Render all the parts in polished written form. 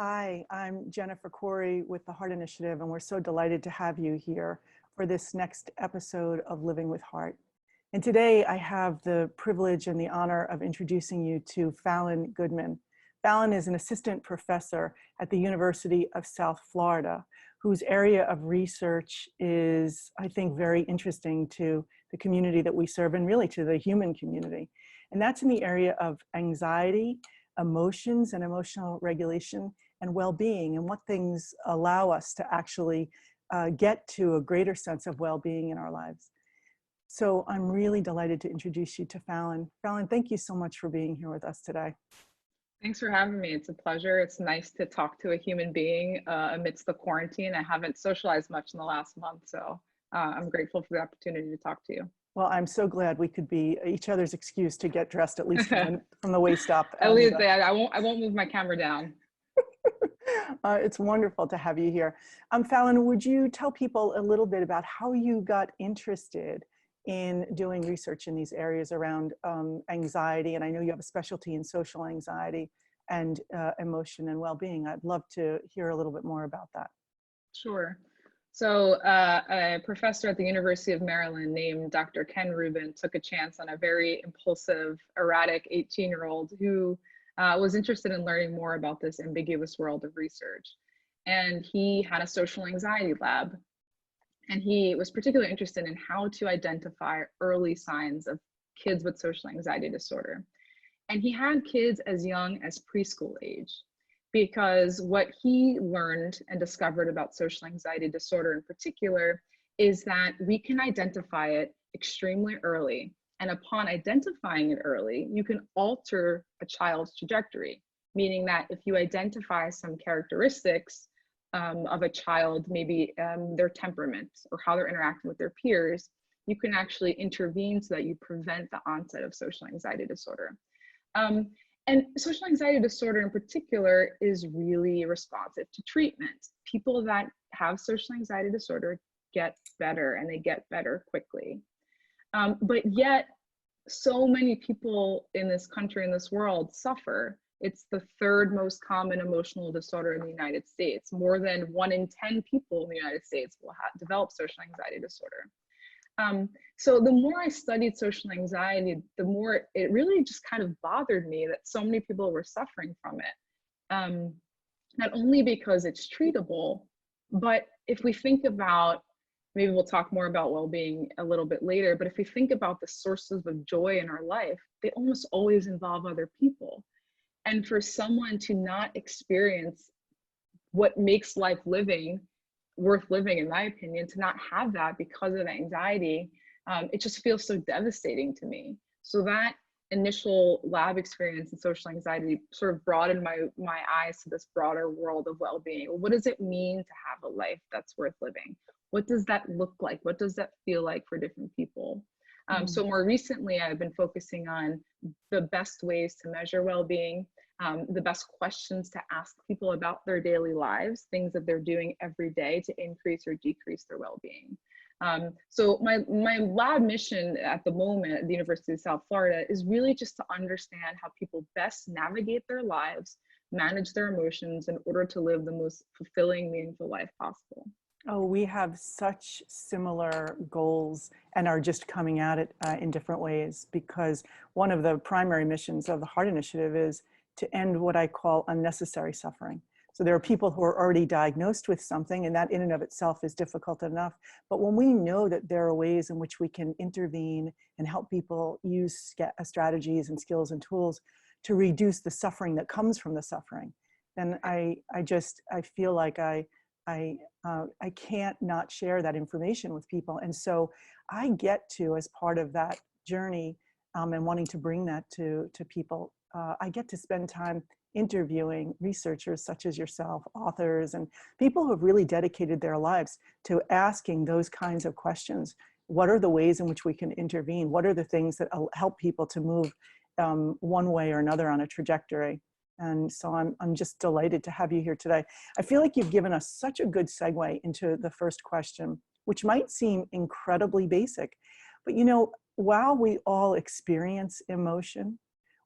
Hi, I'm Jennifer Corey with the Heart Initiative, and we're so delighted to have you here for this next episode of Living with Heart. And today I have the privilege and the honor of introducing you to Fallon Goodman. Fallon is an assistant professor at the University of South Florida, whose area of research is, I think, very interesting to the community that we serve and really to the human community. And that's in the area of anxiety, emotions and emotional regulation, and well-being, and what things allow us to actually get to a greater sense of well-being in our lives. So I'm really delighted to introduce you to Fallon. Fallon, thank you so much for being here with us today. Thanks for having me. It's a pleasure. It's nice to talk to a human being amidst the quarantine. I haven't socialized much in the last month, so I'm grateful for the opportunity to talk to you. Well, I'm so glad we could be each other's excuse to get dressed, at least from the waist up. At least that I won't move my camera down. It's wonderful to have you here. Fallon, would you tell people a little bit about how you got interested in doing research in these areas around anxiety? And I know you have a specialty in social anxiety and emotion and well-being. I'd love to hear a little bit more about that. Sure. So a professor at the University of Maryland named Dr. Ken Rubin took a chance on a very impulsive, erratic 18-year-old who was interested in learning more about this ambiguous world of research. And he had a social anxiety lab. And he was particularly interested in how to identify early signs of kids with social anxiety disorder. And he had kids as young as preschool age, because what he learned and discovered about social anxiety disorder in particular is that we can identify it extremely early. And upon identifying it early, you can alter a child's trajectory, meaning that if you identify some characteristics of a child, maybe their temperament or how they're interacting with their peers, you can actually intervene so that you prevent the onset of social anxiety disorder. And social anxiety disorder in particular is really responsive to treatment. People that have social anxiety disorder get better, and they get better quickly. But yet, so many people in this country, in this world, suffer. It's the third most common emotional disorder in the United States. More than 1 in 10 people in the United States will develop social anxiety disorder. So the more I studied social anxiety, the more it really just kind of bothered me that so many people were suffering from it. Not only because it's treatable, but if we think about, maybe we'll talk more about well-being a little bit later, but if we think about the sources of joy in our life, they almost always involve other people. And for someone to not experience what makes life worth living, in my opinion, to not have that because of anxiety, it just feels so devastating to me. So that initial lab experience in social anxiety sort of broadened my eyes to this broader world of well-being. What does it mean to have a life that's worth living? What does that look like? What does that feel like for different people? So more recently, I've been focusing on the best ways to measure well-being, the best questions to ask people about their daily lives, things that they're doing every day to increase or decrease their well-being. So my lab mission at the moment at the University of South Florida is really just to understand how people best navigate their lives, manage their emotions in order to live the most fulfilling, meaningful life possible. Oh, we have such similar goals and are just coming at it in different ways, because one of the primary missions of the Heart Initiative is to end what I call unnecessary suffering. So there are people who are already diagnosed with something, and that in and of itself is difficult enough. But when we know that there are ways in which we can intervene and help people use strategies and skills and tools to reduce the suffering that comes from the suffering, then I feel like I can't not share that information with people. And so I get to, as part of that journey and wanting to bring that to people, I get to spend time interviewing researchers such as yourself, authors, and people who have really dedicated their lives to asking those kinds of questions. What are the ways in which we can intervene? What are the things that help people to move one way or another on a trajectory? And so I'm just delighted to have you here today. I feel like you've given us such a good segue into the first question, which might seem incredibly basic, but you know, while we all experience emotion,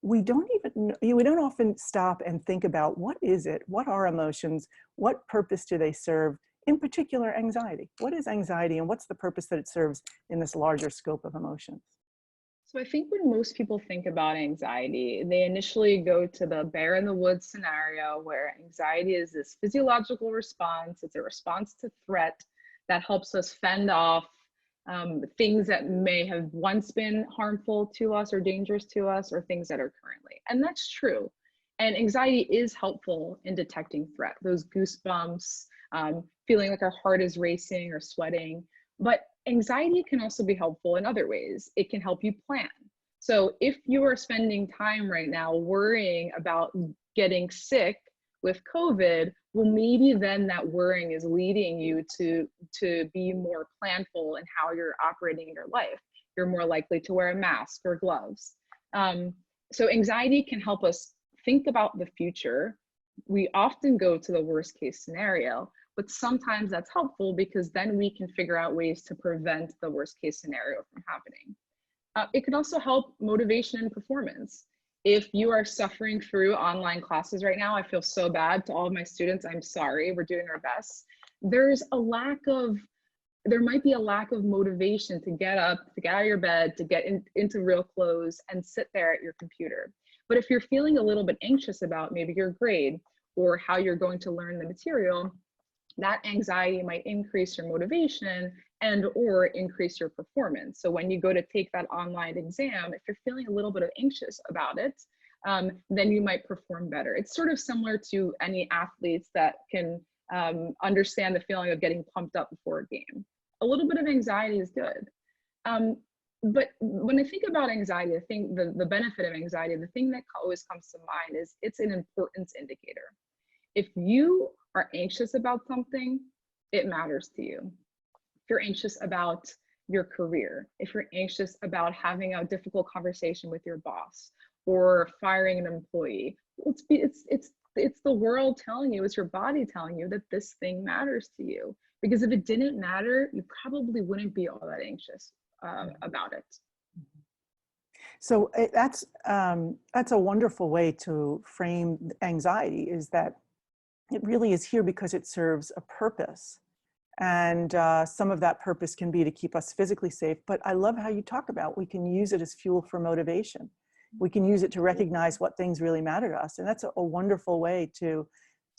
we don't even, we don't often stop and think about what is it? What are emotions? What purpose do they serve? In particular, anxiety. What is anxiety and what's the purpose that it serves in this larger scope of emotions? So I think when most people think about anxiety, they initially go to the bear in the woods scenario where anxiety is this physiological response. It's a response to threat that helps us fend off things that may have once been harmful to us or dangerous to us, or things that are currently. And that's true. And anxiety is helpful in detecting threat, those goosebumps, feeling like our heart is racing or sweating. But anxiety can also be helpful in other ways. It can help you plan. So if you are spending time right now worrying about getting sick with COVID, well, maybe then that worrying is leading you to be more planful in how you're operating in your life. You're more likely to wear a mask or gloves. So anxiety can help us think about the future. We often go to the worst case scenario, but sometimes that's helpful because then we can figure out ways to prevent the worst case scenario from happening. It can also help motivation and performance. If you are suffering through online classes right now, I feel so bad to all of my students. I'm sorry, we're doing our best. There might be a lack of motivation to get up, to get out of your bed, to get into real clothes and sit there at your computer. But if you're feeling a little bit anxious about maybe your grade or how you're going to learn the material, that anxiety might increase your motivation and or increase your performance. So when you go to take that online exam, if you're feeling a little bit of anxious about it, then you might perform better. It's sort of similar to any athletes that can understand the feeling of getting pumped up before a game. A little bit of anxiety is good. But when I think about anxiety, I think the benefit of anxiety, the thing that always comes to mind is it's an importance indicator. If you are anxious about something, it matters to you. If you're anxious about your career, if you're anxious about having a difficult conversation with your boss or firing an employee, it's the world telling you, it's your body telling you that this thing matters to you. Because if it didn't matter, you probably wouldn't be all that anxious about it. So that's a wonderful way to frame anxiety, is that it really is here because it serves a purpose. And some of that purpose can be to keep us physically safe. But I love how you talk about we can use it as fuel for motivation. We can use it to recognize what things really matter to us. And that's a wonderful way to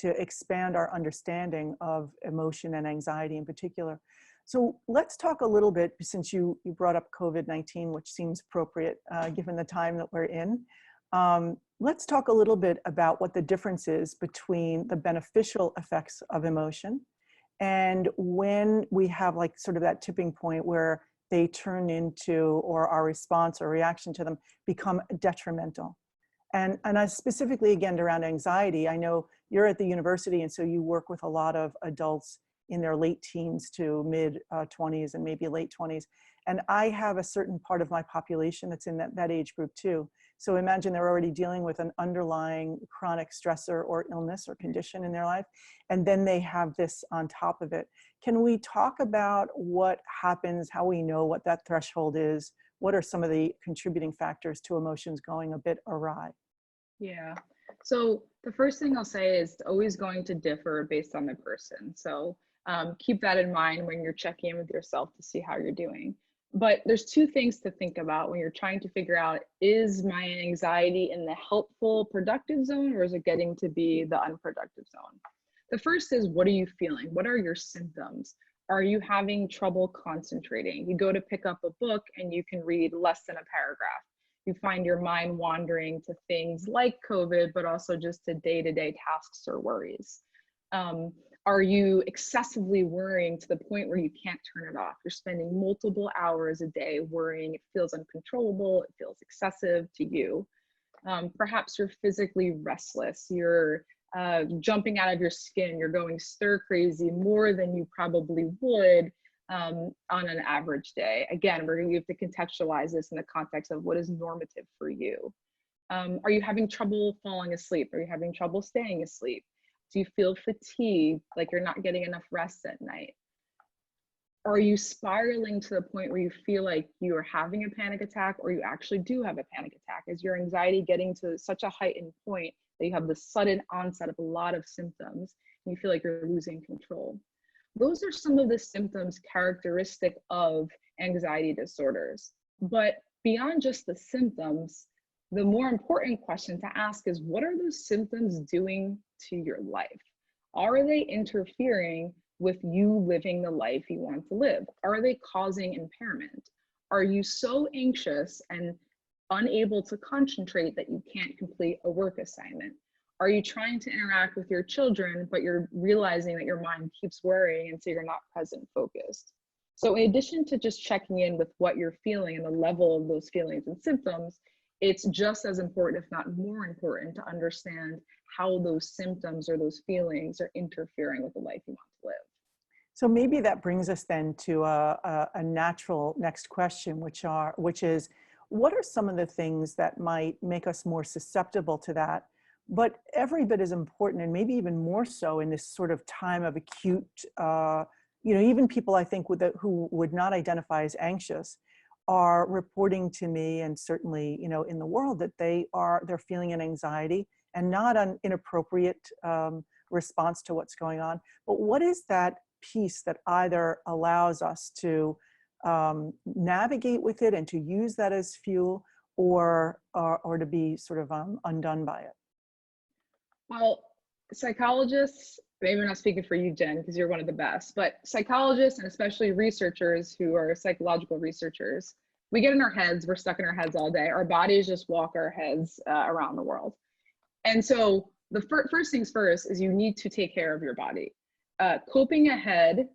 expand our understanding of emotion and anxiety in particular. So let's talk a little bit, since you brought up COVID-19, which seems appropriate given the time that we're in. Let's talk a little bit about what the difference is between the beneficial effects of emotion and when we have like sort of that tipping point where they turn into, or our response or reaction to them become detrimental. And I specifically, again, around anxiety, I know you're at the university, and so you work with a lot of adults in their late teens to mid 20s and maybe late 20s. And I have a certain part of my population that's in that age group too. So imagine they're already dealing with an underlying chronic stressor or illness or condition in their life, and then they have this on top of it. Can we talk about what happens, how we know what that threshold is? What are some of the contributing factors to emotions going a bit awry? Yeah. So the first thing I'll say is it's always going to differ based on the person. So keep that in mind when you're checking in with yourself to see how you're doing. But there's two things to think about when you're trying to figure out, is my anxiety in the helpful, productive zone, or is it getting to be the unproductive zone? The first is, what are you feeling? What are your symptoms? Are you having trouble concentrating? You go to pick up a book and you can read less than a paragraph. You find your mind wandering to things like COVID, but also just to day-to-day tasks or worries. Are you excessively worrying to the point where you can't turn it off? You're spending multiple hours a day worrying. It feels uncontrollable. It feels excessive to you. Perhaps you're physically restless. You're jumping out of your skin. You're going stir crazy more than you probably would on an average day. Again, you have to contextualize this in the context of what is normative for you. Are you having trouble falling asleep? Are you having trouble staying asleep? Do you feel fatigued, like you're not getting enough rest at night? Are you spiraling to the point where you feel like you are having a panic attack, or you actually do have a panic attack? Is your anxiety getting to such a heightened point that you have the sudden onset of a lot of symptoms and you feel like you're losing control? Those are some of the symptoms characteristic of anxiety disorders. But beyond just the symptoms, the more important question to ask is, what are those symptoms doing to your life? Are they interfering with you living the life you want to live? Are they causing impairment? Are you so anxious and unable to concentrate that you can't complete a work assignment? Are you trying to interact with your children, but you're realizing that your mind keeps worrying and so you're not present focused? So in addition to just checking in with what you're feeling and the level of those feelings and symptoms, it's just as important, if not more important, to understand how those symptoms or those feelings are interfering with the life you want to live. So maybe that brings us then to a natural next question, which is, what are some of the things that might make us more susceptible to that, but every bit as important, and maybe even more so in this sort of time of acute, even people I think who would not identify as anxious are reporting to me, and certainly, in the world, that they're feeling an anxiety, and not an inappropriate response to what's going on. But what is that piece that either allows us to navigate with it and to use that as fuel, or to be sort of undone by it? Well, psychologists, maybe I'm not speaking for you, Jen, because you're one of the best, but psychologists, and especially researchers who are psychological researchers, we get in our heads, we're stuck in our heads all day. Our bodies just walk our heads around the world. And so the first things first is you need to take care of your body. Coping ahead,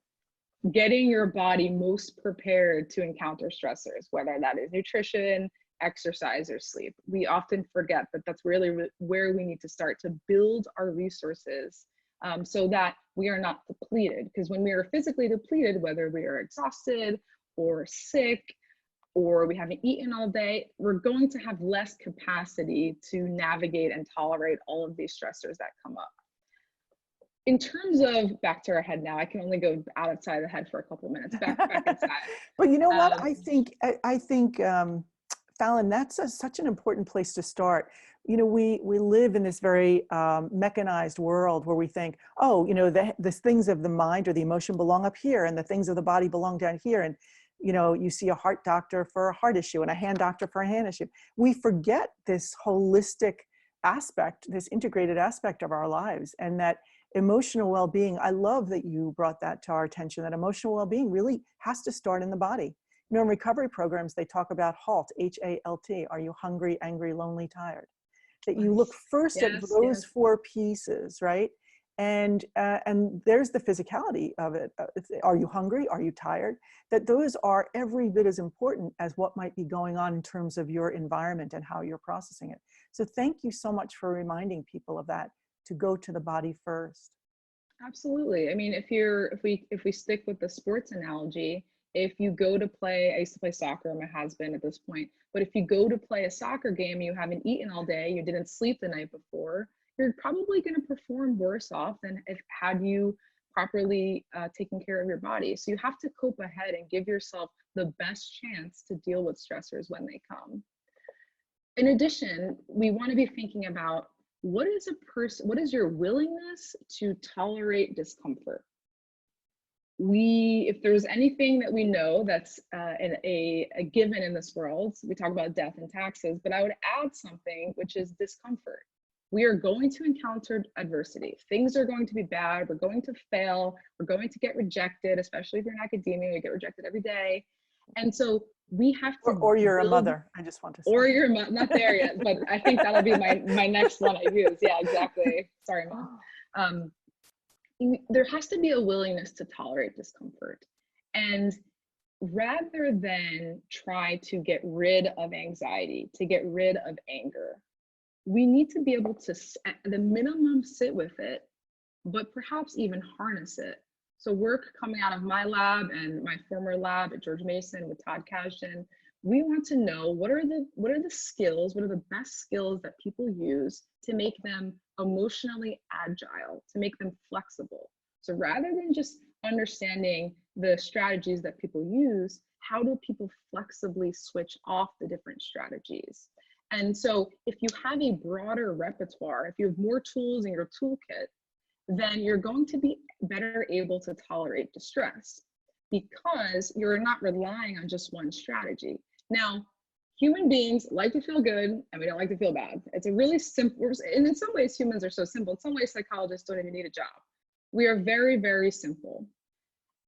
getting your body most prepared to encounter stressors, whether that is nutrition, exercise, or sleep. We often forget that that's really where we need to start to build our resources so that we are not depleted. Because when we are physically depleted, whether we are exhausted or sick or we haven't eaten all day, we're going to have less capacity to navigate and tolerate all of these stressors that come up. In terms of back to our head now, I can only go outside the head for a couple of minutes, back inside. But you know what? I think, Fallon, that's such an important place to start. We live in this very mechanized world where we think, oh, the things of the mind or the emotion belong up here, and the things of the body belong down here. And you see a heart doctor for a heart issue and a hand doctor for a hand issue. We forget this holistic aspect, this integrated aspect of our lives, and that emotional well-being. I love that you brought that to our attention, that emotional well-being really has to start in the body. In recovery programs, they talk about HALT, H-A-L-T. Are you hungry, angry, lonely, tired? That you look first at those four pieces, right? And there's the physicality of it. Are you hungry? Are you tired? That those are every bit as important as what might be going on in terms of your environment and how you're processing it. So thank you so much for reminding people of that, to go to the body first. Absolutely. I mean, if we stick with the sports analogy, if you go to play, I used to play soccer, my husband at this point, but if you go to play a soccer game, you haven't eaten all day, you didn't sleep the night before, you're probably going to perform worse off than had you properly taken care of your body. So you have to cope ahead and give yourself the best chance to deal with stressors when they come. In addition, we want to be thinking about what is your willingness to tolerate discomfort? If there's anything that we know that's a given in this world, we talk about death and taxes, but I would add something, which is discomfort. We are going to encounter adversity. Things are going to be bad. We're going to fail. We're going to get rejected, especially if you're in academia, you get rejected every day. And so we have to— Or you're a mother, I just want to say. Or you're not there yet, but I think that'll be my next one I use. Yeah, exactly. Sorry, Mom. There has to be a willingness to tolerate discomfort. And rather than try to get rid of anxiety, to get rid of anger, we need to be able to, at the minimum, sit with it, but perhaps even harness it. So work coming out of my lab and my former lab at George Mason with Todd Kashdan, we want to know what are the skills, what are the best skills that people use to make them emotionally agile, to make them flexible. So rather than just understanding the strategies that people use, how do people flexibly switch off the different strategies? And so if you have a broader repertoire, if you have more tools in your toolkit, then you're going to be better able to tolerate distress because you're not relying on just one strategy. Now, human beings like to feel good and we don't like to feel bad. It's a really simple, and in some ways humans are so simple. In some ways psychologists don't even need a job. We are very, very simple.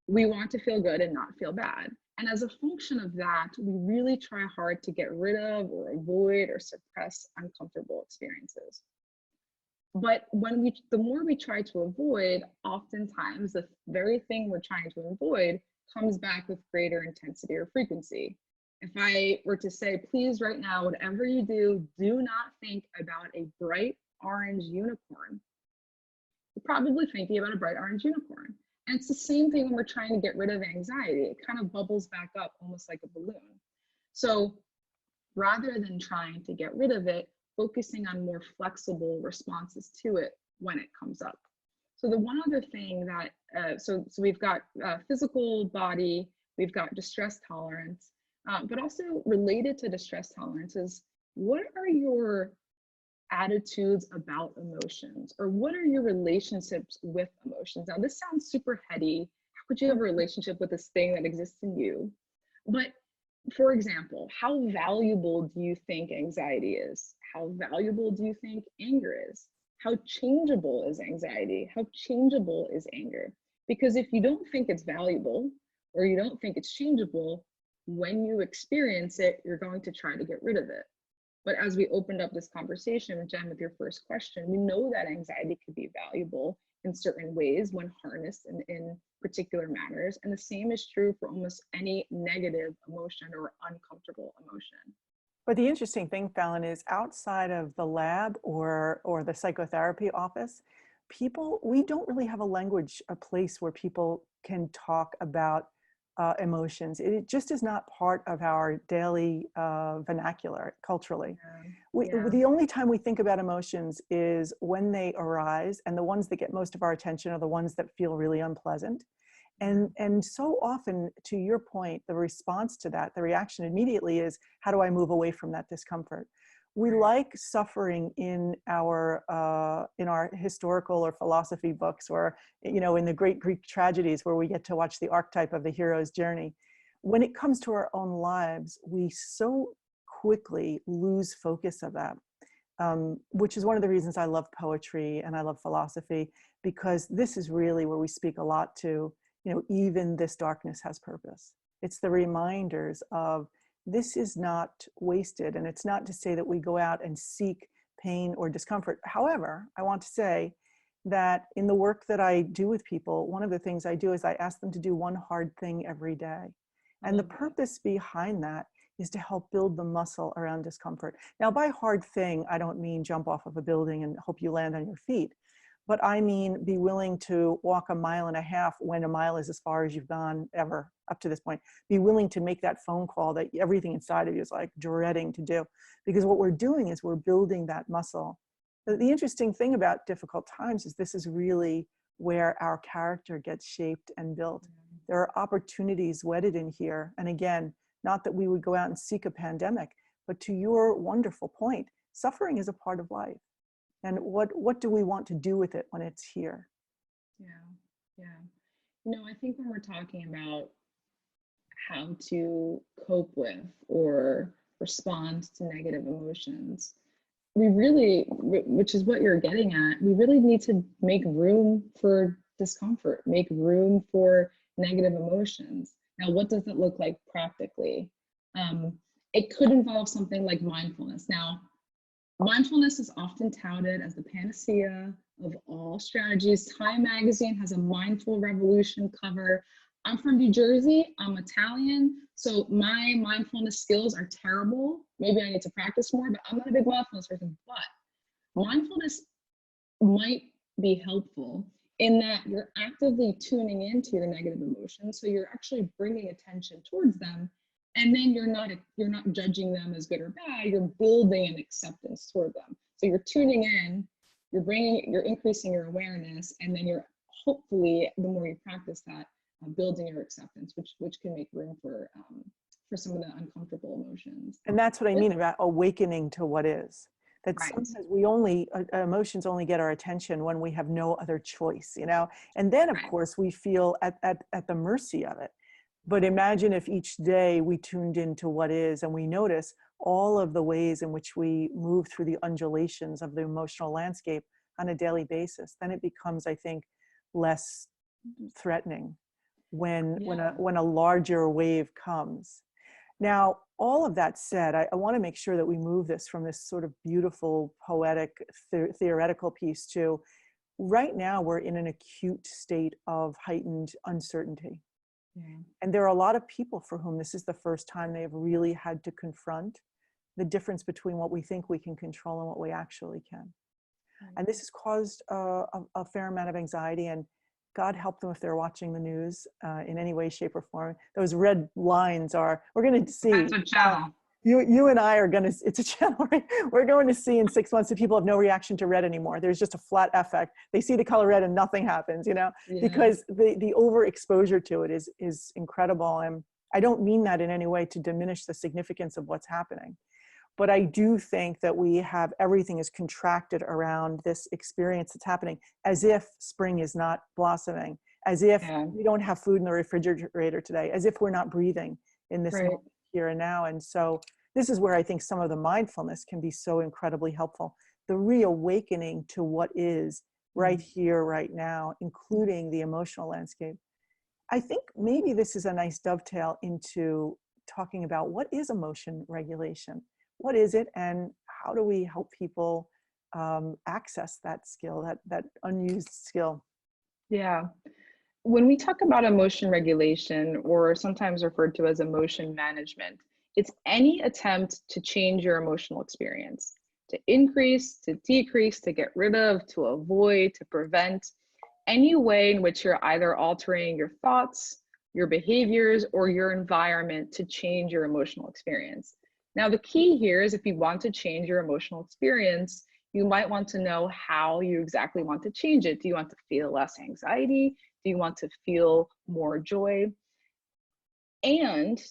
We want to feel good and not feel bad. And as a function of that, we really try hard to get rid of or avoid or suppress uncomfortable experiences. But the more we try to avoid, oftentimes the very thing we're trying to avoid comes back with greater intensity or frequency. If I were to say, please right now, whatever you do, do not think about a bright orange unicorn. You're probably thinking about a bright orange unicorn. And it's the same thing when we're trying to get rid of anxiety. It kind of bubbles back up almost like a balloon. So rather than trying to get rid of it, focusing on more flexible responses to it when it comes up. So the one other thing that, so we've got physical body, we've got distress tolerance, but also related to distress tolerance is, what are your attitudes about emotions, or what are your relationships with emotions? Now this sounds super heady. How could you have a relationship with this thing that exists in you? But for example, how valuable do you think anxiety is? How valuable do you think anger is? How changeable is anxiety? How changeable is anger? Because if you don't think it's valuable, or you don't think it's changeable, when you experience it, you're going to try to get rid of it. But as we opened up this conversation, Jen, with your first question, we know that anxiety could be valuable in certain ways when harnessed in particular manners. And the same is true for almost any negative emotion or uncomfortable emotion. But the interesting thing, Fallon, is outside of the lab or the psychotherapy office, we don't really have a place where people can talk about emotions. It just is not part of our daily vernacular culturally. The only time we think about emotions is when they arise, and the ones that get most of our attention are the ones that feel really unpleasant. And so often, to your point, the response to that, the reaction immediately is, how do I move away from that discomfort? We like suffering in our historical or philosophy books, or in the great Greek tragedies where we get to watch the archetype of the hero's journey. When it comes to our own lives, we so quickly lose focus of that, which is one of the reasons I love poetry and I love philosophy, because this is really where we speak a lot to, even this darkness has purpose. It's the reminders of, this is not wasted. And it's not to say that we go out and seek pain or discomfort. However, I want to say that in the work that I do with people, one of the things I do is I ask them to do one hard thing every day. And the purpose behind that is to help build the muscle around discomfort. Now, by hard thing, I don't mean jump off of a building and hope you land on your feet. But I mean, be willing to walk 1.5 miles when a mile is as far as you've gone ever up to this point. Be willing to make that phone call that everything inside of you is like dreading to do. Because what we're doing is we're building that muscle. The interesting thing about difficult times is this is really where our character gets shaped and built. There are opportunities wedded in here. And again, not that we would go out and seek a pandemic, but to your wonderful point, suffering is a part of life. And what do we want to do with it when it's here? Yeah. I think when we're talking about how to cope with or respond to negative emotions, we really, which is what you're getting at, we really need to make room for discomfort, make room for negative emotions. Now, what does it look like practically? It could involve something like mindfulness. Now, mindfulness is often touted as the panacea of all strategies. Time magazine has a mindful revolution cover. I'm from New Jersey, I'm Italian, so my mindfulness skills are terrible. Maybe I need to practice more, but I'm not a big mindfulness person. But mindfulness might be helpful in that you're actively tuning into your negative emotions. So you're actually bringing attention towards them. And then you're not judging them as good or bad, you're building an acceptance toward them. So you're tuning in, you're increasing your awareness, and then you're hopefully, the more you practice that, building your acceptance, which can make room for some of the uncomfortable emotions. And that's what I mean about awakening to what is. That Right. sometimes we only, emotions only get our attention when we have no other choice, you know? And then, of Right. course, we feel at the mercy of it. But imagine if each day we tuned into what is and we notice all of the ways in which we move through the undulations of the emotional landscape on a daily basis, then it becomes, I think, less threatening Yeah. when a larger wave comes. Now, all of that said, I want to make sure that we move this from this sort of beautiful, poetic, theoretical piece to right now we're in an acute state of heightened uncertainty. Yeah. And there are a lot of people for whom this is the first time they've really had to confront the difference between what we think we can control and what we actually can. And this has caused a fair amount of anxiety, and God help them if they're watching the news in any way, shape, or form. Those red lines are, we're going to see. Depends what channel. You and I are going to, it's a channel, right? We're going to see in 6 months that people have no reaction to red anymore. There's just a flat affect. They see the color red and nothing happens, you know, Yeah. because the overexposure to it is incredible. And I don't mean that in any way to diminish the significance of what's happening. But I do think that we have, everything is contracted around this experience that's happening, as if spring is not blossoming, as if Yeah. we don't have food in the refrigerator today, as if we're not breathing in this Right. moment here and now. And so this is where I think some of the mindfulness can be so incredibly helpful. The reawakening to what is right here, right now, including the emotional landscape. I think maybe this is a nice dovetail into talking about what is emotion regulation? What is it, and how do we help people access that skill, that unused skill? Yeah. When we talk about emotion regulation, or sometimes referred to as emotion management, it's any attempt to change your emotional experience, to increase, to decrease, to get rid of, to avoid, to prevent, any way in which you're either altering your thoughts, your behaviors, or your environment to change your emotional experience. Now, the key here is if you want to change your emotional experience, you might want to know how you exactly want to change it. Do you want to feel less anxiety? Do you want to feel more joy? And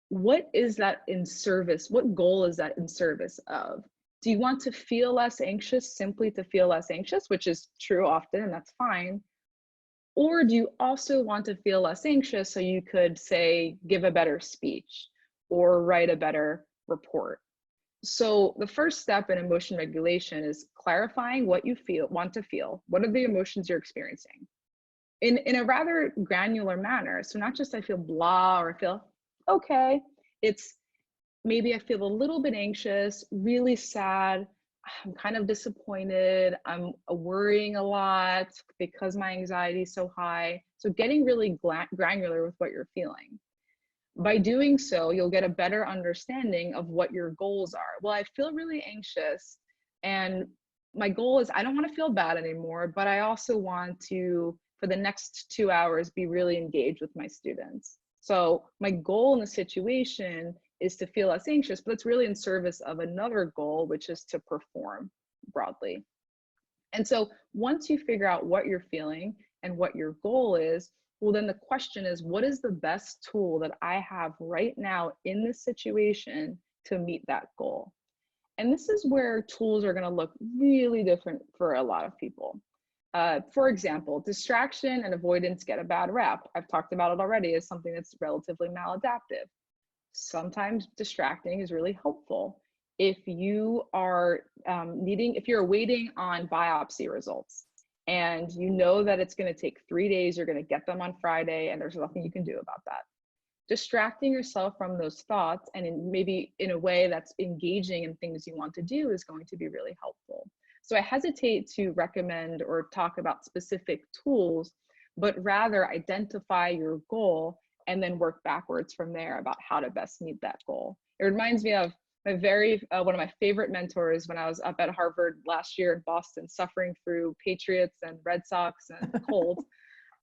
what is that in service? What goal is that in service of? Do you want to feel less anxious simply to feel less anxious, which is true often, and that's fine? Or do you also want to feel less anxious so you could, say, give a better speech or write a better report? So the first step in emotion regulation is clarifying what you want to feel. What are the emotions you're experiencing? In a rather granular manner. So not just I feel blah or I feel okay. It's maybe I feel a little bit anxious, really sad. I'm kind of disappointed. I'm worrying a lot because my anxiety is so high. So getting really granular with what you're feeling. By doing so, you'll get a better understanding of what your goals are. Well, I feel really anxious, and my goal is I don't want to feel bad anymore, but I also want to, for the next 2 hours, be really engaged with my students. So my goal in the situation is to feel less anxious, but it's really in service of another goal, which is to perform broadly. And so once you figure out what you're feeling and what your goal is, well, then the question is, what is the best tool that I have right now in this situation to meet that goal? And this is where tools are going to look really different for a lot of people. For example, distraction and avoidance get a bad rap. I've talked about it already as something that's relatively maladaptive. Sometimes distracting is really helpful. If you are if you're waiting on biopsy results and you know that it's going to take 3 days, you're going to get them on Friday, and there's nothing you can do about that. Distracting yourself from those thoughts and maybe in a way that's engaging in things you want to do is going to be really helpful. So I hesitate to recommend or talk about specific tools, but rather identify your goal and then work backwards from there about how to best meet that goal. It reminds me of my one of my favorite mentors when I was up at Harvard last year in Boston, suffering through Patriots and Red Sox and cold.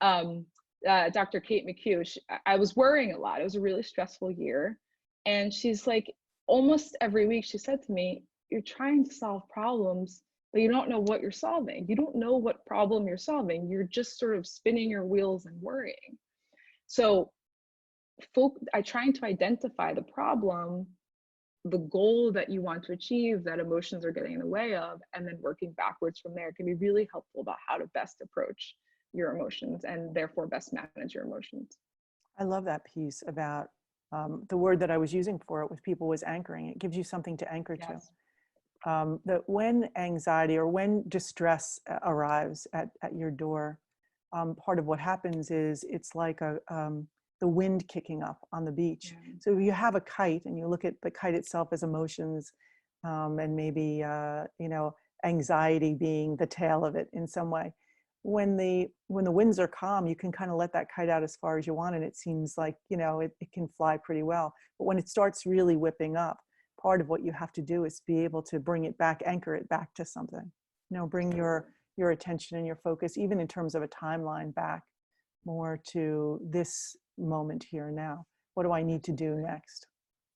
Dr. Kate McHugh, I was worrying a lot. It was a really stressful year. And she's like, almost every week she said to me, you're trying to solve problems, but you don't know what you're solving. You don't know what problem you're solving. You're just sort of spinning your wheels and worrying. So trying to identify the problem, the goal that you want to achieve that emotions are getting in the way of, and then working backwards from there can be really helpful about how to best approach your emotions and therefore best manage your emotions. I love that piece about the word that I was using for it with people was anchoring. It gives you something to anchor to. Yes. That when anxiety or when distress arrives at your door, part of what happens is it's like the wind kicking up on the beach. Yeah. So if you have a kite and you look at the kite itself as emotions, and maybe anxiety being the tail of it in some way. When the winds are calm, you can kind of let that kite out as far as you want, and it seems like it can fly pretty well. But when it starts really whipping up, part of what you have to do is be able to bring it back, anchor it back to something. Bring your attention and your focus, even in terms of a timeline, back more to this moment here and now. What do I need to do next?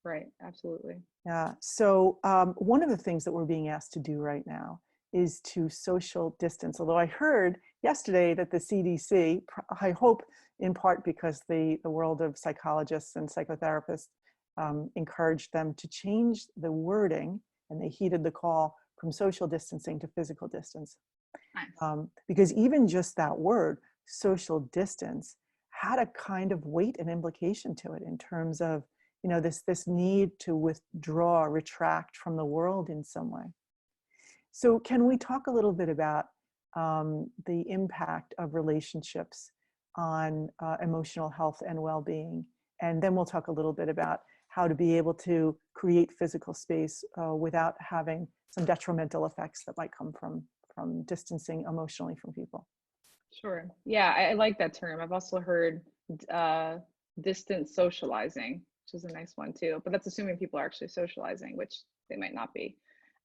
Right, absolutely. Yeah. So one of the things that we're being asked to do right now is to social distance. Although I heard yesterday that the CDC, I hope in part because the world of psychologists and psychotherapists encouraged them to change the wording, and they heeded the call from social distancing to physical distance. Nice. Because even just that word, social distance, had a kind of weight and implication to it in terms of this need to withdraw, retract from the world in some way. So can we talk a little bit about the impact of relationships on emotional health and well-being? And then we'll talk a little bit about how to be able to create physical space without having some detrimental effects that might come from distancing emotionally from people. Sure. Yeah, I like that term. I've also heard distant socializing, which is a nice one too, but that's assuming people are actually socializing, which they might not be.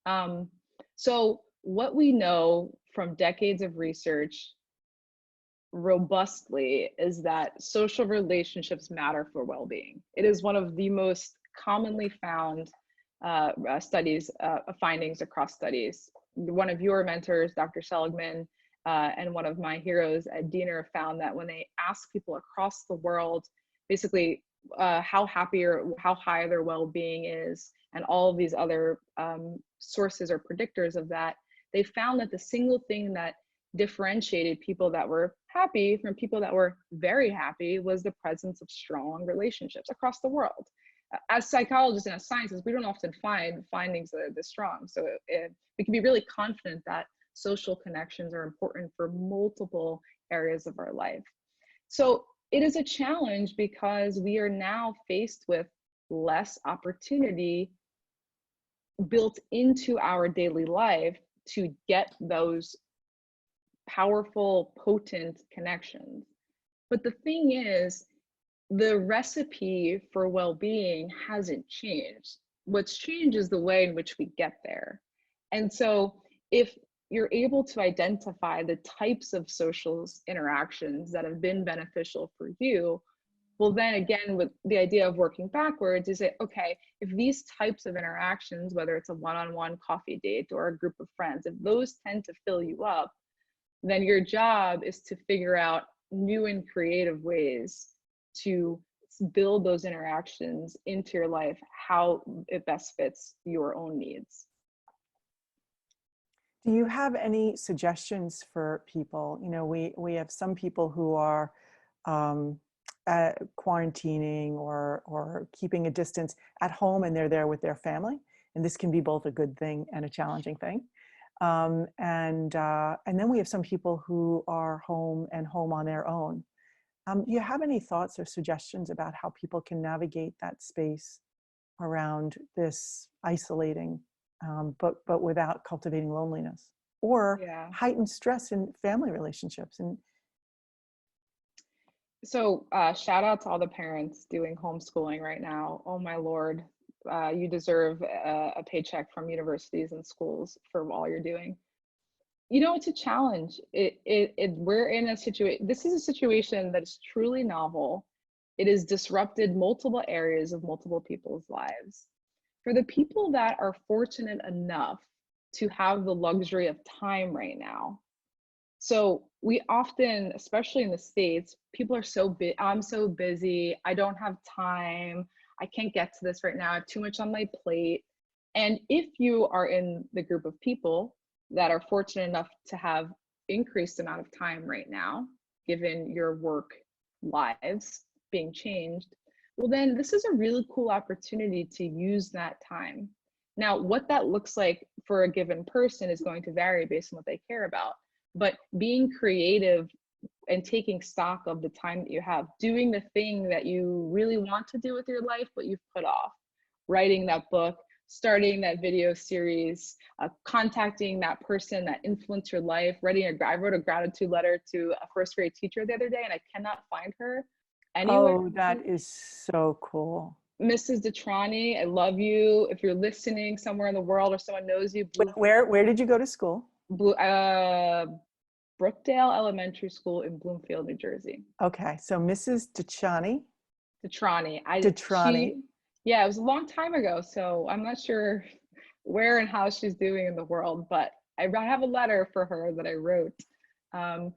Um, so what we know from decades of research robustly is that social relationships matter for well-being. It is one of the most commonly found findings across studies. One of your mentors, Dr. Seligman, and one of my heroes at Diener found that when they ask people across the world, basically how happy or how high their well-being is, and all of these other sources or predictors of that, they found that the single thing that differentiated people that were happy from people that were very happy was the presence of strong relationships across the world. As psychologists and as scientists, we don't often find findings that are this strong. So we can be really confident that social connections are important for multiple areas of our life. So it is a challenge because we are now faced with less opportunity built into our daily life to get those powerful, potent connections. But the thing is, the recipe for well-being hasn't changed. What's changed is the way in which we get there. And so if you're able to identify the types of social interactions that have been beneficial for you, well, then again, with the idea of working backwards, is it okay, if these types of interactions, whether it's a one-on-one coffee date or a group of friends, if those tend to fill you up, then your job is to figure out new and creative ways to build those interactions into your life, how it best fits your own needs. Do you have any suggestions for people? We have some people who are quarantining or keeping a distance at home, and they're there with their family. And this can be both a good thing and a challenging thing. And then we have some people who are home on their own. Do you have any thoughts or suggestions about how people can navigate that space around this isolating, but without cultivating loneliness or heightened stress in family relationships? And so shout out to all the parents doing homeschooling right now. Oh my Lord, you deserve a paycheck from universities and schools for all you're doing. It's a challenge. We're in a situation, this is a situation that is truly novel. It has disrupted multiple areas of multiple people's lives. For the people that are fortunate enough to have the luxury of time right now, So we often, especially in the States, people are so big. I'm so busy. I don't have time. I can't get to this right now. I have too much on my plate. And if you are in the group of people that are fortunate enough to have increased amount of time right now, given your work lives being changed, well, then this is a really cool opportunity to use that time. Now, what that looks like for a given person is going to vary based on what they care about, but being creative and taking stock of the time that you have, doing the thing that you really want to do with your life, but you've put off, writing that book, starting that video series, contacting that person that influenced your life, I wrote a gratitude letter to a first grade teacher the other day, and I cannot find her anywhere. Oh, that is so cool. Mrs. Detrani, I love you. If you're listening somewhere in the world or someone knows you, Where did you go to school? Blue, Brookdale Elementary School in Bloomfield, New Jersey. Okay, so Mrs. Detrani. Detrani. Detrani. Yeah, it was a long time ago, so I'm not sure where and how she's doing in the world, but I have a letter for her that I wrote.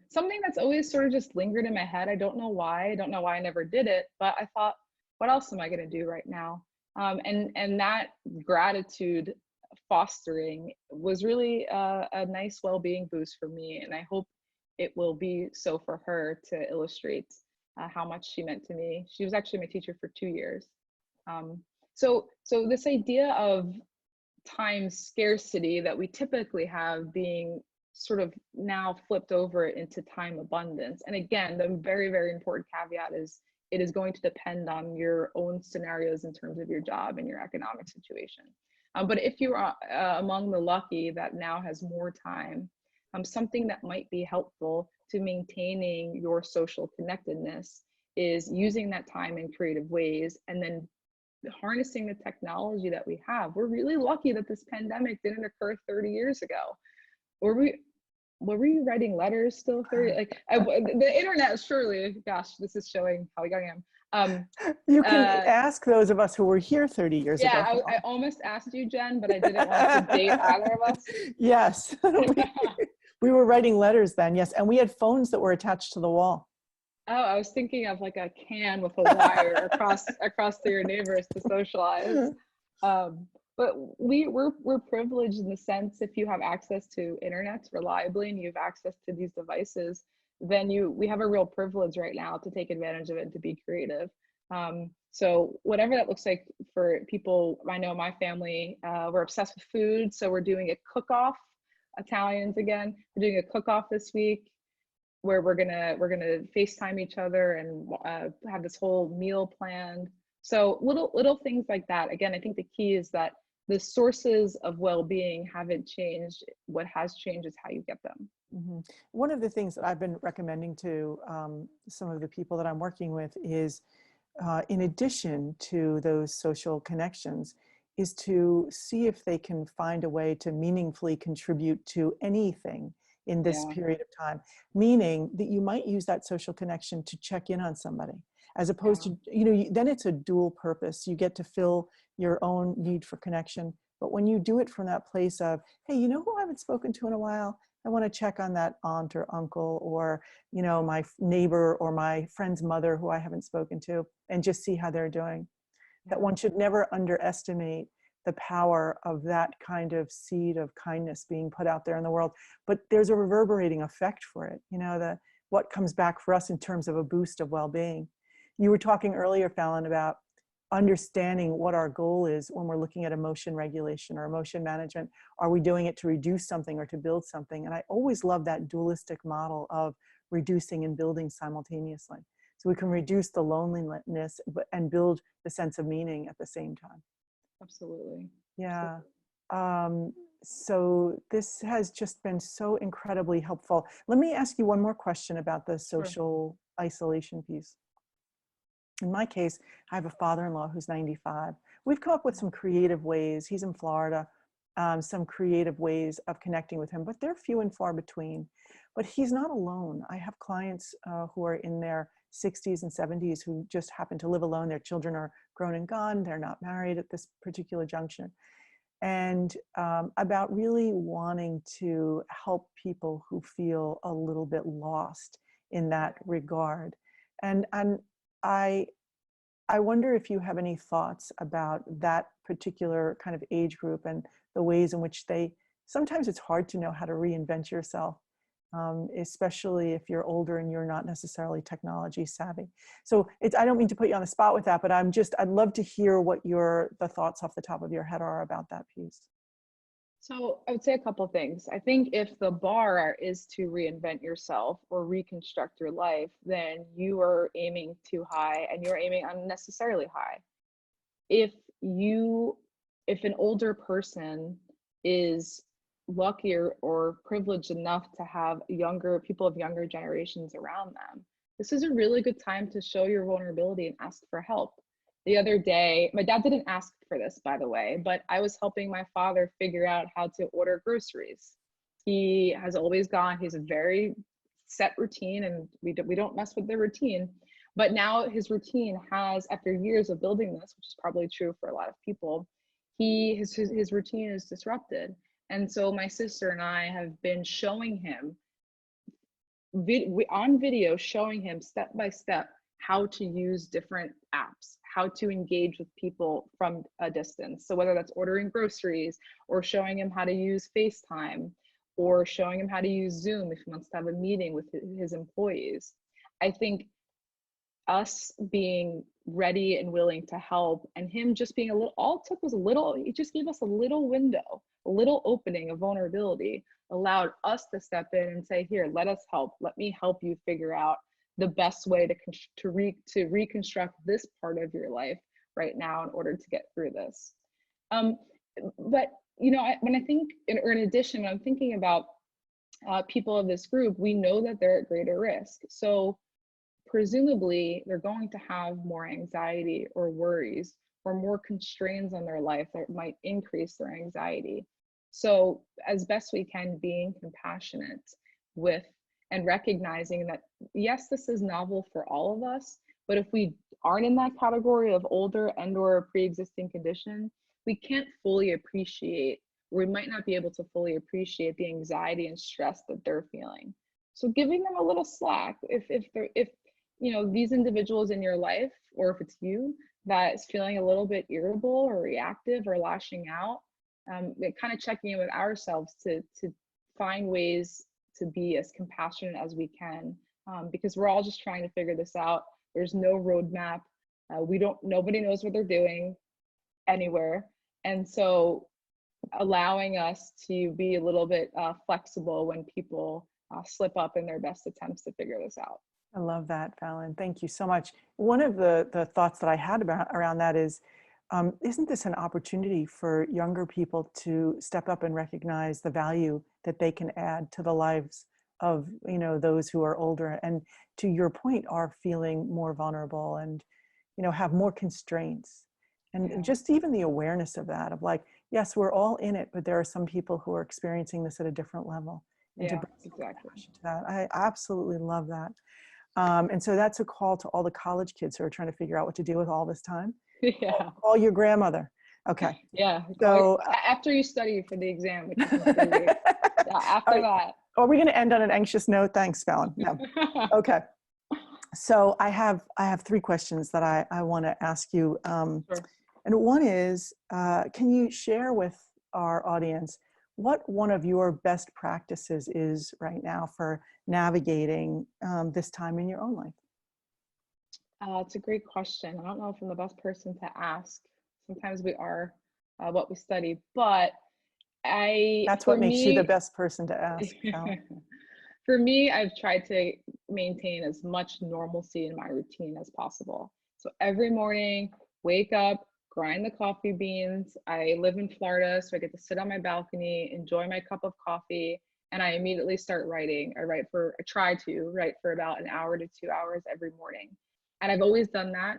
Something that's always sort of just lingered in my head. I don't know why. I don't know why I never did it, but I thought, what else am I going to do right now? And that gratitude fostering was really a nice well-being boost for me, and I hope it will be so for her to illustrate how much she meant to me. She was actually my teacher for 2 years. So this idea of time scarcity that we typically have being sort of now flipped over into time abundance. And again, the very, very important caveat is it is going to depend on your own scenarios in terms of your job and your economic situation. But if you are among the lucky that now has more time, something that might be helpful to maintaining your social connectedness is using that time in creative ways and then harnessing the technology that we have. We're really lucky that this pandemic didn't occur 30 years ago. Were we writing letters still 30? Like the internet, surely, gosh, this is showing how young I am. You can ask those of us who were here 30 years ago. Yeah, I almost asked you, Jen, but I didn't want to date either of us. Yes, we were writing letters then, yes, and we had phones that were attached to the wall. Oh, I was thinking of like a can with a wire across to your neighbors to socialize. But we're privileged in the sense if you have access to internet reliably and you have access to these devices, then we have a real privilege right now to take advantage of it and to be creative. So whatever that looks like for people, I know my family, we're obsessed with food, so we're doing a cook-off. Italians again, we're doing a cook-off this week where we're gonna FaceTime each other and have this whole meal planned. So little things like that. Again, I think the key is that the sources of well-being haven't changed. What has changed is how you get them. Mm-hmm. One of the things that I've been recommending to some of the people that I'm working with is, in addition to those social connections, is to see if they can find a way to meaningfully contribute to anything in this period of time, meaning that you might use that social connection to check in on somebody, as opposed to, then it's a dual purpose. You get to fill your own need for connection. But when you do it from that place of, hey, you know who I haven't spoken to in a while? I want to check on that aunt or uncle or, my neighbor or my friend's mother who I haven't spoken to, and just see how they're doing. That one should never underestimate the power of that kind of seed of kindness being put out there in the world. But there's a reverberating effect for it, what comes back for us in terms of a boost of well-being. You were talking earlier, Fallon, about understanding what our goal is when we're looking at emotion regulation or emotion management. Are we doing it to reduce something or to build something? And I always love that dualistic model of reducing and building simultaneously. So we can reduce the loneliness and build the sense of meaning at the same time. Absolutely. Yeah. So this has just been so incredibly helpful. Let me ask you one more question about the social isolation piece. In my case, I have a father-in-law who's 95. We've come up with some creative ways. He's in Florida, some creative ways of connecting with him, but they're few and far between. But he's not alone. I have clients who are in their 60s and 70s who just happen to live alone. Their children are grown and gone. They're not married at this particular junction. and about really wanting to help people who feel a little bit lost in that regard. And I I wonder if you have any thoughts about that particular kind of age group and the ways in which sometimes it's hard to know how to reinvent yourself, especially if you're older and you're not necessarily technology savvy. So I don't mean to put you on the spot with that, but I'd love to hear what the thoughts off the top of your head are about that piece. So I would say a couple things. I think if the bar is to reinvent yourself or reconstruct your life, then you are aiming too high and you're aiming unnecessarily high. If you, if an older person is luckier or privileged enough to have younger people of younger generations around them, this is a really good time to show your vulnerability and ask for help. The other day, my dad didn't ask for this, by the way, but I was helping my father figure out how to order groceries. He has always he's a very set routine, and we don't mess with the routine. But now his routine has, after years of building this, which is probably true for a lot of people, his routine is disrupted. And so my sister and I have been showing him on video, showing him step by step how to use different apps, how to engage with people from a distance. So whether that's ordering groceries or showing him how to use FaceTime or showing him how to use Zoom if he wants to have a meeting with his employees. I think us being ready and willing to help, and him just being all it took was he just gave us a little window, a little opening of vulnerability, allowed us to step in and say, here, let us help. Let me help you figure out the best way to reconstruct this part of your life right now in order to get through this. But when I think, or in addition, when I'm thinking about people of this group, we know that they're at greater risk. So presumably they're going to have more anxiety or worries or more constraints on their life that might increase their anxiety. So as best we can, being compassionate with and recognizing that, yes, this is novel for all of us, but if we aren't in that category of older and or pre-existing condition, we can't fully appreciate, we might not be able to fully appreciate the anxiety and stress that they're feeling. So giving them a little slack, if these individuals in your life, or if it's you that is feeling a little bit irritable or reactive or lashing out, kind of checking in with ourselves to find ways to be as compassionate as we can, because we're all just trying to figure this out. There's no roadmap. Nobody knows what they're doing anywhere. And so allowing us to be a little bit flexible when people slip up in their best attempts to figure this out. I love that, Fallon. Thank you so much. One of the thoughts that I had around that is, isn't this an opportunity for younger people to step up and recognize the value that they can add to the lives of those who are older, and to your point, are feeling more vulnerable and have more constraints, and just even the awareness of that, of like, yes, we're all in it, but there are some people who are experiencing this at a different level. And to bring exactly to that, I absolutely love that. And so that's a call to all the college kids who are trying to figure out what to do with all this time. Yeah. Call your grandmother. Okay. Yeah. So after you study for the exam, which is in 3 weeks. Yeah, after that. Are we going to end on an anxious note? Thanks, Fallon. No. Okay. So I have 3 questions that I want to ask you. Sure. And one is, can you share with our audience what one of your best practices is right now for navigating this time in your own life? It's a great question. I don't know if I'm the best person to ask. Sometimes we are what we study, but That's what makes you the best person to ask. For me, I've tried to maintain as much normalcy in my routine as possible. So every morning, wake up, grind the coffee beans. I live in Florida, so I get to sit on my balcony, enjoy my cup of coffee, and I immediately start writing. I try to write for about an hour to 2 hours every morning. And I've always done that,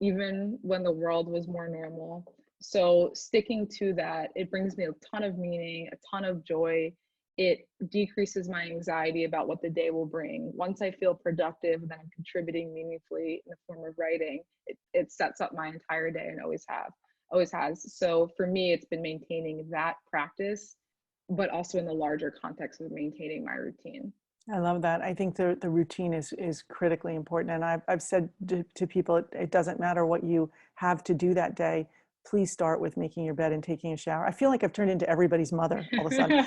even when the world was more normal. So sticking to that, it brings me a ton of meaning, a ton of joy. It decreases my anxiety about what the day will bring. Once I feel productive and that I'm contributing meaningfully in the form of writing, it sets up my entire day and always have. always has. So for me, it's been maintaining that practice, but also in the larger context of maintaining my routine. I love that. I think the routine is critically important. And I've said to people, it doesn't matter what you have to do that day. Please start with making your bed and taking a shower. I feel like I've turned into everybody's mother all of a sudden.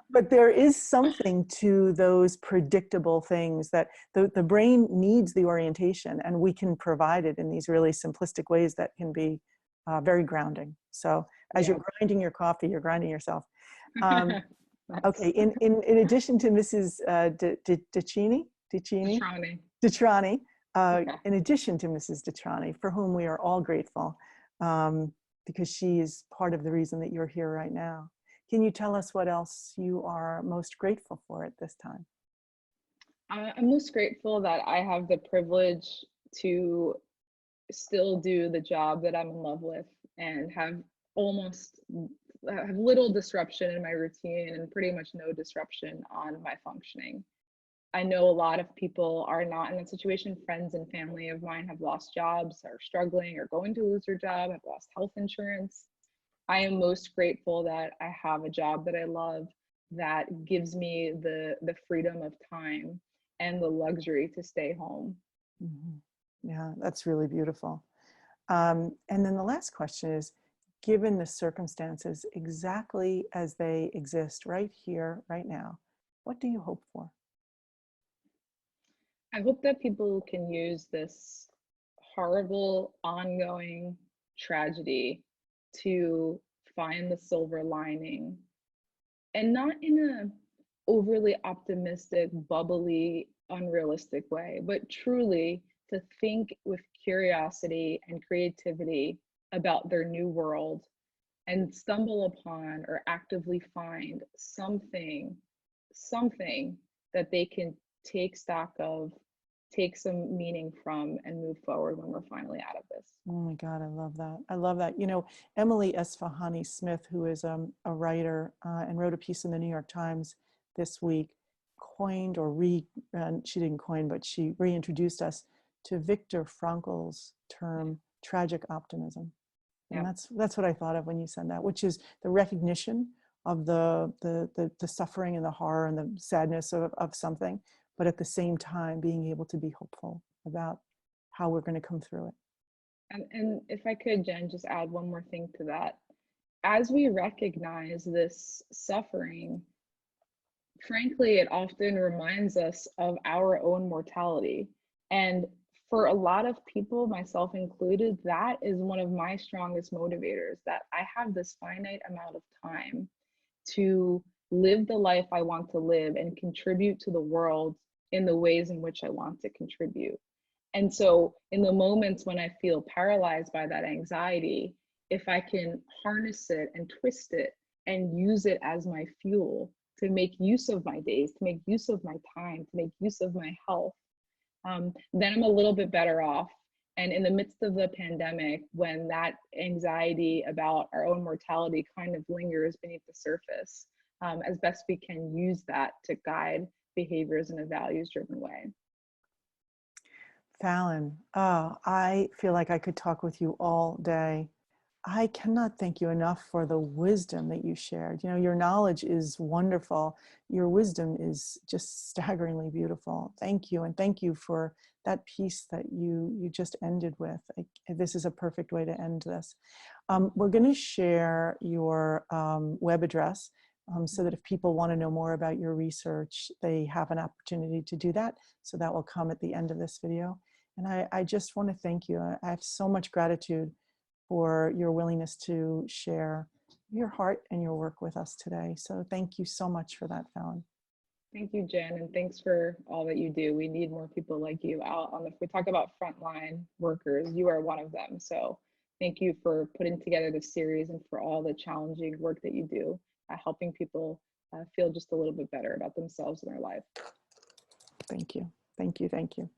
But there is something to those predictable things that the brain needs the orientation, and we can provide it in these really simplistic ways that can be very grounding. So as Yeah. you're grinding your coffee, you're grinding yourself. Um, Nice. Okay, in addition to Mrs. Detrani. Detrani, Yeah. in addition to Mrs. Detrani, for whom we are all grateful, um, because she is part of the reason that you're here right now. Can you tell us what else you are most grateful for at this time? I'm most grateful that I have the privilege to still do the job that I'm in love with and almost have little disruption in my routine and pretty much no disruption on my functioning. I know a lot of people are not in that situation. Friends and family of mine have lost jobs, are struggling, or going to lose their job, have lost health insurance. I am most grateful that I have a job that I love that gives me the freedom of time and the luxury to stay home. Mhm. Yeah, that's really beautiful. And then the last question is, given the circumstances exactly as they exist right here, right now, what do you hope for? I hope that people can use this horrible, ongoing tragedy to find the silver lining, and not in a overly optimistic, bubbly, unrealistic way, but truly to think with curiosity and creativity about their new world and stumble upon or actively find something that they can take stock of, take some meaning from, and move forward when we're finally out of this. Oh my God, I love that. I love that. You know, Emily Esfahani Smith, who is a writer and wrote a piece in the New York Times this week, coined or she didn't coin, but she reintroduced us to Viktor Frankl's term, tragic optimism. And Yeah. that's what I thought of when you said that, which is the recognition of the suffering and the horror and the sadness of something, but at the same time being able to be hopeful about how we're going to come through it. And if I could, Jen, just add one more thing to that. As we recognize this suffering, frankly, it often reminds us of our own mortality. And for a lot of people, myself included, that is one of my strongest motivators, that I have this finite amount of time to live the life I want to live and contribute to the world in the ways in which I want to contribute. And so, in the moments when I feel paralyzed by that anxiety, if I can harness it and twist it and use it as my fuel to make use of my days, to make use of my time, to make use of my health, then I'm a little bit better off. And in the midst of the pandemic, when that anxiety about our own mortality kind of lingers beneath the surface, as best we can use that to guide behaviors in a values driven way. Fallon, oh, I feel like I could talk with you all day. I cannot thank you enough for the wisdom that you shared. You know, your knowledge is wonderful. Your wisdom is just staggeringly beautiful. Thank you. And thank you for that piece that you just ended with. This is a perfect way to end this. We're going to share your web address so that if people want to know more about your research, they have an opportunity to do that. So that will come at the end of this video. And I just want to thank you. I have so much gratitude for your willingness to share your heart and your work with us today. So thank you so much for that, Fallon. Thank you, Jen, and thanks for all that you do. We need more people like you out on if we talk about frontline workers, you are one of them. So thank you for putting together this series and for all the challenging work that you do, helping people feel just a little bit better about themselves and their life. Thank you. Thank you. Thank you.